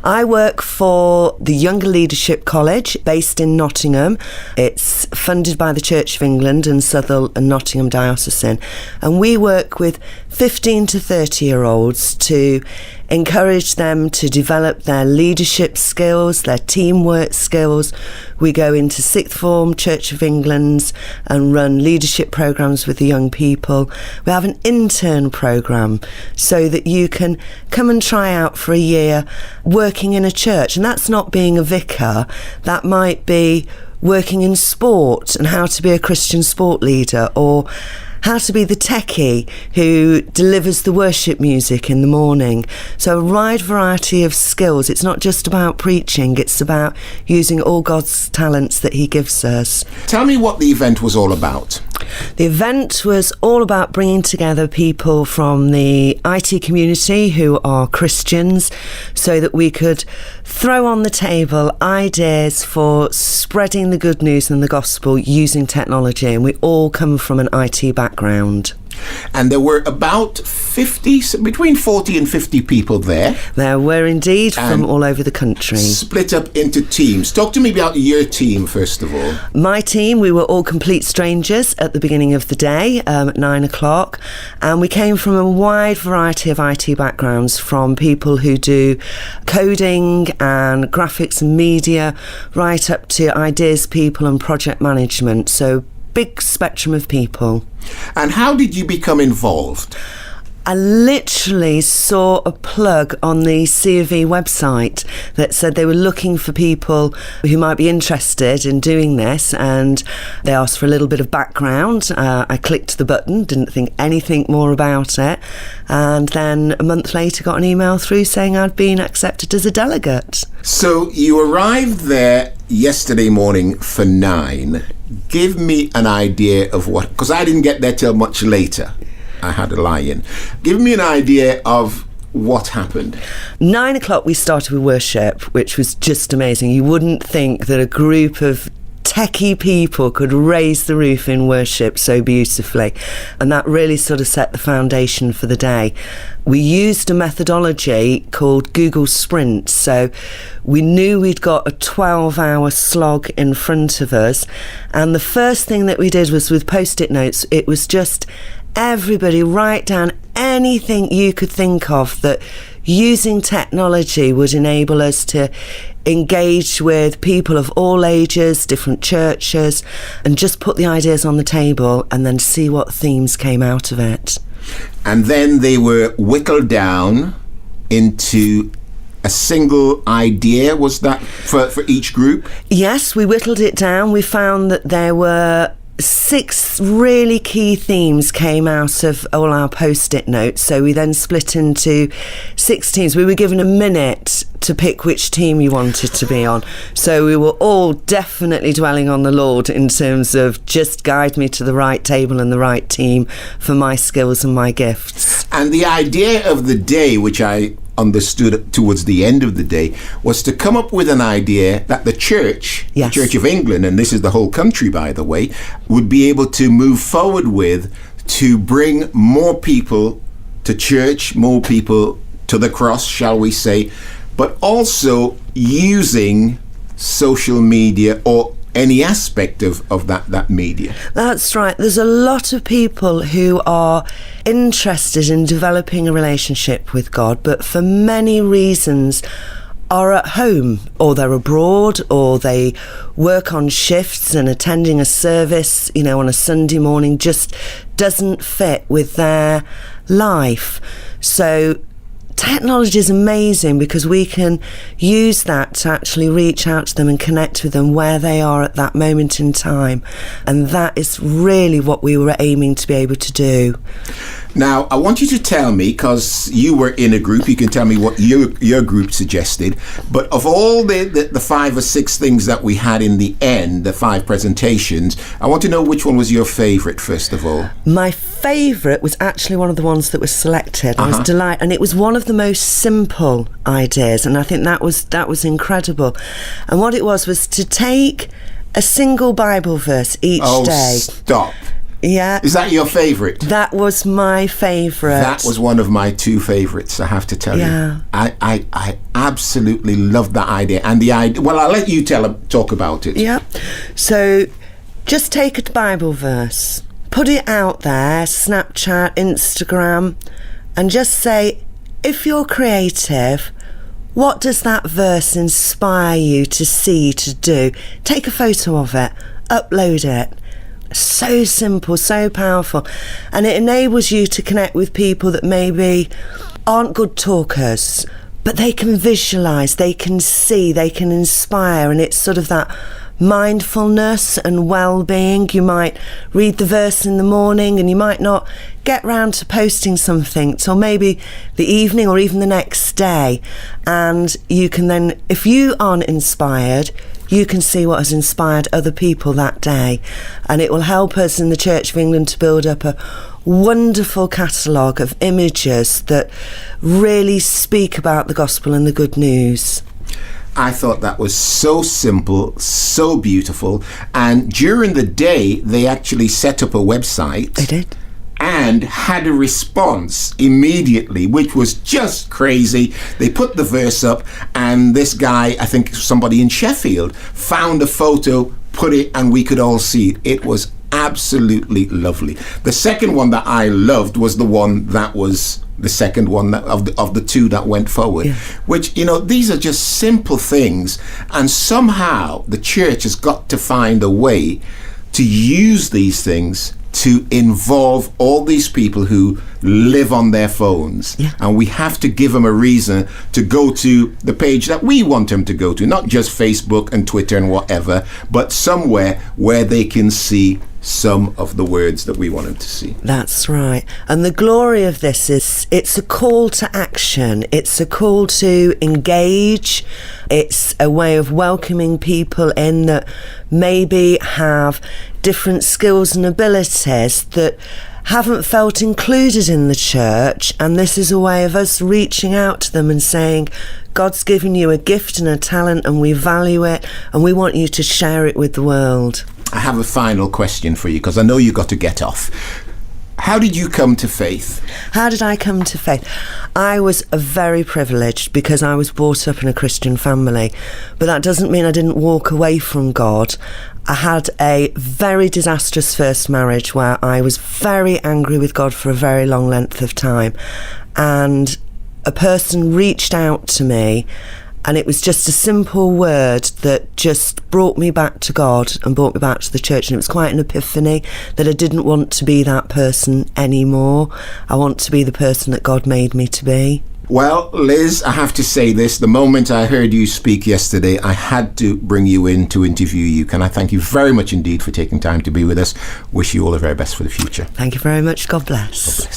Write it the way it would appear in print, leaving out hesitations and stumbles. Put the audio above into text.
I work for the Younger Leadership College based in Nottingham. It's funded by the Church of England and Southwell and Nottingham Diocesan. And we work with 15 to 30-year-olds to encourage them to develop their leadership skills, their teamwork skills. We go into sixth form, Church of England's, and run leadership programs with the young people. We have an intern program so that you can come and try out for a year working in a church. And that's not being a vicar. That might be working in sport and how to be a Christian sport leader, or how to be the techie who delivers the worship music in the morning. So a wide variety of skills. It's not just about preaching, it's about using all God's talents that he gives us. Tell me what the event was all about. The event was all about bringing together people from the IT community who are Christians so that we could throw on the table ideas for spreading the good news and the gospel using technology. And we all come from an IT background. And there were about 50, between 40 and 50 people there. There were indeed, from all over the country. Split up into teams. Talk to me about your team, first of all. My team, we were all complete strangers at the beginning of the day at 9 o'clock. And we came from a wide variety of IT backgrounds, from people who do coding and graphics and media, right up to ideas people and project management. So big spectrum of people. And how did you become involved? I literally saw a plug on the C of E website that said they were looking for people who might be interested in doing this, and they asked for a little bit of background. I clicked the button, didn't think anything more about it, and then a month later got an email through saying I'd been accepted as a delegate. So you arrived there yesterday morning for 9. Give me an idea of what, because I didn't get there till much later. I had a lie-in. Give me an idea of what happened. 9 o'clock we started with worship, which was just amazing. You wouldn't think that a group of techie people could raise the roof in worship so beautifully, and that really sort of set the foundation for the day. We used a methodology called Google Sprint, so we knew we'd got a 12-hour slog in front of us, and the first thing that we did was with post-it notes. It was just everybody write down anything you could think of that using technology would enable us to engage with people of all ages, different churches, and just put the ideas on the table and then see what themes came out of it. And then they were whittled down into a single idea, was that for each group? Yes, we whittled it down. We found that there were 6 really key themes came out of all our post-it notes, so we then split into 6 teams. We were given a minute to pick which team you wanted to be on, so we were all definitely dwelling on the Lord in terms of just guide me to the right table and the right team for my skills and my gifts. And the idea of the day, which I understood towards the end of the day, was to come up with an idea that the church, yes, the Church of England, and this is the whole country, by the way, would be able to move forward with to bring more people to church, more people to the cross, shall we say, but also using social media or any aspect of that media. That's right. There's a lot of people who are interested in developing a relationship with God, but for many reasons are at home, or they're abroad, or they work on shifts, and attending a service, on a Sunday morning just doesn't fit with their life. So technology is amazing because we can use that to actually reach out to them and connect with them where they are at that moment in time. And that is really what we were aiming to be able to do. Now, I want you to tell me, because you were in a group, you can tell me what your group suggested, but of all the 5 or 6 things that we had in the end, the 5 presentations, I want to know which one was your favourite, first of all. My favourite was actually one of the ones that was selected. I was delighted, and it was one of the most simple ideas, and I think that was incredible. And what it was to take a single Bible verse each day. Stop. Yeah. Is that your favourite? That was my favourite. That was one of my two favourites, I have to tell you. I absolutely loved that idea. And the idea, well, I'll let you talk about it. Yeah. So just take a Bible verse, put it out there, Snapchat, Instagram, and just say, if you're creative, what does that verse inspire you to see, to do? Take a photo of it, upload it. So simple, so powerful, and it enables you to connect with people that maybe aren't good talkers, but they can visualize, they can see, they can inspire, and it's sort of that mindfulness and well-being. You might read the verse in the morning and you might not get round to posting something till maybe the evening or even the next day, and you can then, if you aren't inspired, you can see what has inspired other people that day, and it will help us in the Church of England to build up a wonderful catalogue of images that really speak about the gospel and the good news. I thought that was so simple, so beautiful, and during the day they actually set up a website. They did. And had a response immediately, which was just crazy. They put the verse up, and this guy, I think somebody in Sheffield, found a photo, put it, and we could all see it. It was absolutely lovely. The second one that I loved was the one that was the second one that, of the two that went forward, which, you know, these are just simple things, and somehow the church has got to find a way to use these things to involve all these people who live on their phones. And we have to give them a reason to go to the page that we want them to go to, not just Facebook and Twitter and whatever, but somewhere where they can see some of the words that we want them to see. That's right. And the glory of this is it's a call to action. It's a call to engage. It's a way of welcoming people in that maybe have different skills and abilities that haven't felt included in the church, and this is a way of us reaching out to them and saying, God's given you a gift and a talent, and we value it, and we want you to share it with the world. I have a final question for you, because I know you got to get off. How did you come to faith? How did I come to faith? I was very privileged because I was brought up in a Christian family, but that doesn't mean I didn't walk away from God. I had a very disastrous first marriage where I was very angry with God for a very long length of time, and a person reached out to me, and it was just a simple word that just brought me back to God and brought me back to the church. And it was quite an epiphany that I didn't want to be that person anymore. I want to be the person that God made me to be. Well, Liz, I have to say this. The moment I heard you speak yesterday, I had to bring you in to interview you. Can I thank you very much indeed for taking time to be with us. Wish you all the very best for the future. Thank you very much. God bless. God bless.